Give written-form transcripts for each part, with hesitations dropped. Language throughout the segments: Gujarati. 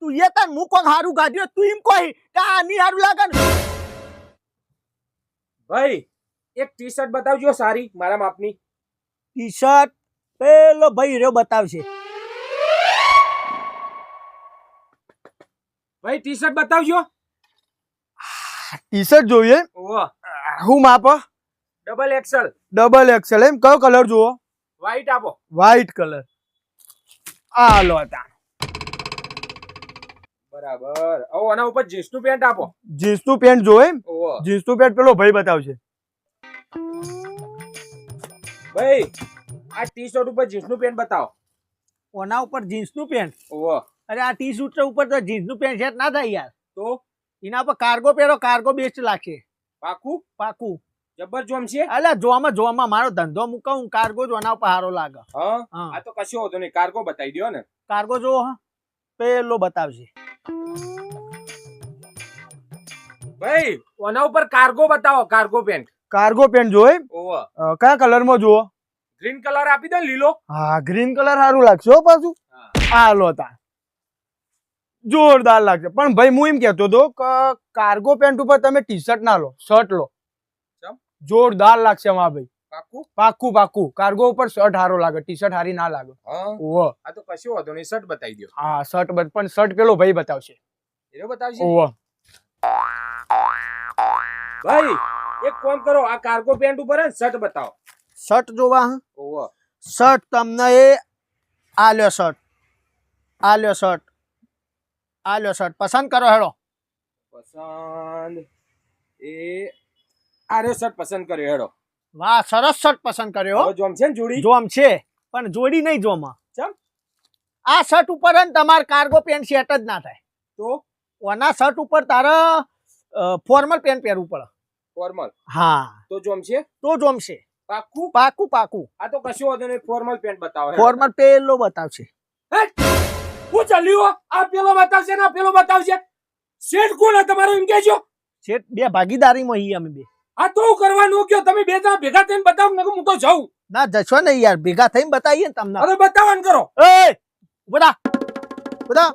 તું એ તને હું કોક હારું કાઢ્યો તું એમ કોઈ કે આ ની હારું લાગે ને ભાઈ એક ટી શર્ટ બતાવજો સારી મારા માપની. ટી શર્ટ પેલો ભાઈ રહ્યો બતાવશે. ભાઈ ટી શર્ટ બતાવજો. ટી શર્ટ જોઈએ ઓહો હું માપ ડબલ એક્સેલ. ડબલ એક્સેલ એમ કયો કલર જુઓ વ્હાઈટ આપો. વ્હાઈટ કલર આ લો તા બરાબર. ઓ આના ઉપર જીન્સ નું પેન્ટ આપો. જીન્સ નું પેન્ટ જો એમ ઓહો જીન્સ નું પેન્ટ પેલો ભાઈ બતાવશે. ભાઈ આ ટી શર્ટ ઉપર જીન્સ નું પેન્ટ બતાવો. ઓના ઉપર જીન્સ નું પેન્ટ. ઓહો અરે આ ટી શર્ટ ઉપર તો જીન્સ નું પેન્ટ સેટ ના થાય યાર. તો એના પર કાર્ગો પહેરો કાર્ગો બેસ્ટ લાગશે. પાકું પાકું જબર જોમ છે. અલ્યા જોવામાં મારો ધંધો મુકાવું કાર્ગો જ ઓના ઉપર સારો લાગે. હા હા. આ તો કશો હોતો નહીં. કાર્ગો બતાવી દો ને. કાર્ગો જો હા પેલો બતાવશે. ભાઈ ઓના ઉપર કાર્ગો બતાવો. Cargo pant. કાર્ગો પેન્ટ જો એમ ઓહો કયા કલર માં જુઓ ગ્રીન કલર આપી દો. લીલો. હા ગ્રીન કલર સારું લાગશે હો પાછું. આ લો તા જોરદાર લાગશે. પણ ભાઈ હું એમ કેતો હતો કે કાર્ગો પેન્ટ ઉપર તમે ટી શર્ટ ના લો શર્ટ લો. ચમ? જોરદાર લાગશે માં ભાઈ. પાકું. પાક્કું પાક્કું કાર્ગો ઉપર શર્ટ સારો લાગે ટી શર્ટ સારી ના લાગે. હા ઓહો આ તો કશો હોતો નહીં. શર્ટ બતાવી દો. હા શર્ટ પણ શર્ટ પેલો ભાઈ બતાવશે. એનો બતાવશે. ઓહો ભાઈ એક કામ કરો. આ કાર્ગો પેન્ટ ઉપર શર્ટ બતાવો. શર્ટ જોવા હા ઓહો શર્ટ તમને એ આ લ્યો શર્ટ આ લ્યો શર્ટ આ લ્યો શર્ટ પસંદ કરો હેડો. પસંદ એ આરો શર્ટ પસંદ કર્યો. હેડો. વાહ સરસ શર્ટ પસંદ કર્યો. હવે જોમ છે ને જોડી. જોમ છે પણ જોડી નહીં જોમાં. ચમ? આ શર્ટ ઉપર હે ને તમારે કાર્ગો પેન્ટ સેટ જ ના થાય. તો ઓના શર્ટ ઉપર તારે ફોર્મલ પેન્ટ પહેરવું પડે. ફોર્મલ. હા તો જોમ છે. તો જોમશે. પાકું. પાકું પાકું આ તો કશો હોતો નહીં. ફોર્મલ પેન્ટ બતાવો. હેડો. ફોર્મલ પેલો બતાવશે. હું ચાલ્યું. આ પેલો બતાવશે ને આ પેલો બતાવશે. શેઠ કોણ હે તમારો એમ કહેજો. શેઠ બે ભાગીદારીમાં હી અમે બે. આ તો કરવાનું કયો. તમે બે જણા ભેગા થઈને બતાવો ને હું તો જાઉં. ના જશો ને યાર ભેગા થઈને બતાવીએ ને તમને. અરે બતાવવાનું કરો. એ બધા બધા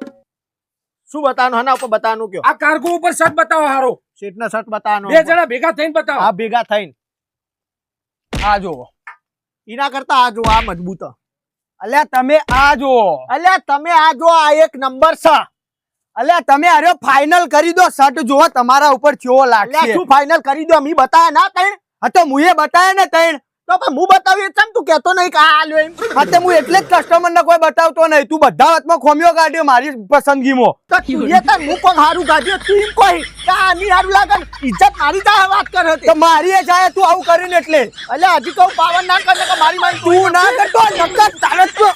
શું બતાવવાનું હના ઉપર બતાવવાનું કયો. આ કાર્ગો ઉપર શર્ટ બતાવો. હારો શેઠ ના શર્ટ બતાવવાનો. બે જણા ભેગા થઈને બતાવો. આ ભેગા થઈને આ જોવો. એના કરતા આ જો આ મજબૂત. અલ્યા તમે આ જુઓ. અલ્યા તમે આ જો આ એક નંબર છે. અલ્યા તમે અરે ફાઇનલ કરી દો શર્ટ જુઓ તમારા ઉપર કેવો અલ્યા લાગશે. શું ફાઇનલ કરી દો મી બતાયા ના તૈણ. હા તો મુએ બતાવે ને તૈણ. તો પણ હું બતાવી ચમ તું કહેતો નહીં કે આ લ્યો એમ. હા તો હું એટલે જ કસ્ટમર ને કોઈ બતાવતો નહીં. તું બધા વાતમાં ખોમિયો કાઢ્યો મારી પસંદગીમાં. તો તું એ તને હું કોણ હારું કાઢ્યો તું એમ કોઈ કે આ ની હારું લાગે ને. ઇજ્જત મારી જાય વાત કરે તો મારી એ જાય તું આવું કરીને એટલે. અલ્યા હજી કહું પાવન ના કરે કે મારી મારી તું ના કરતો નકર તારે જ તો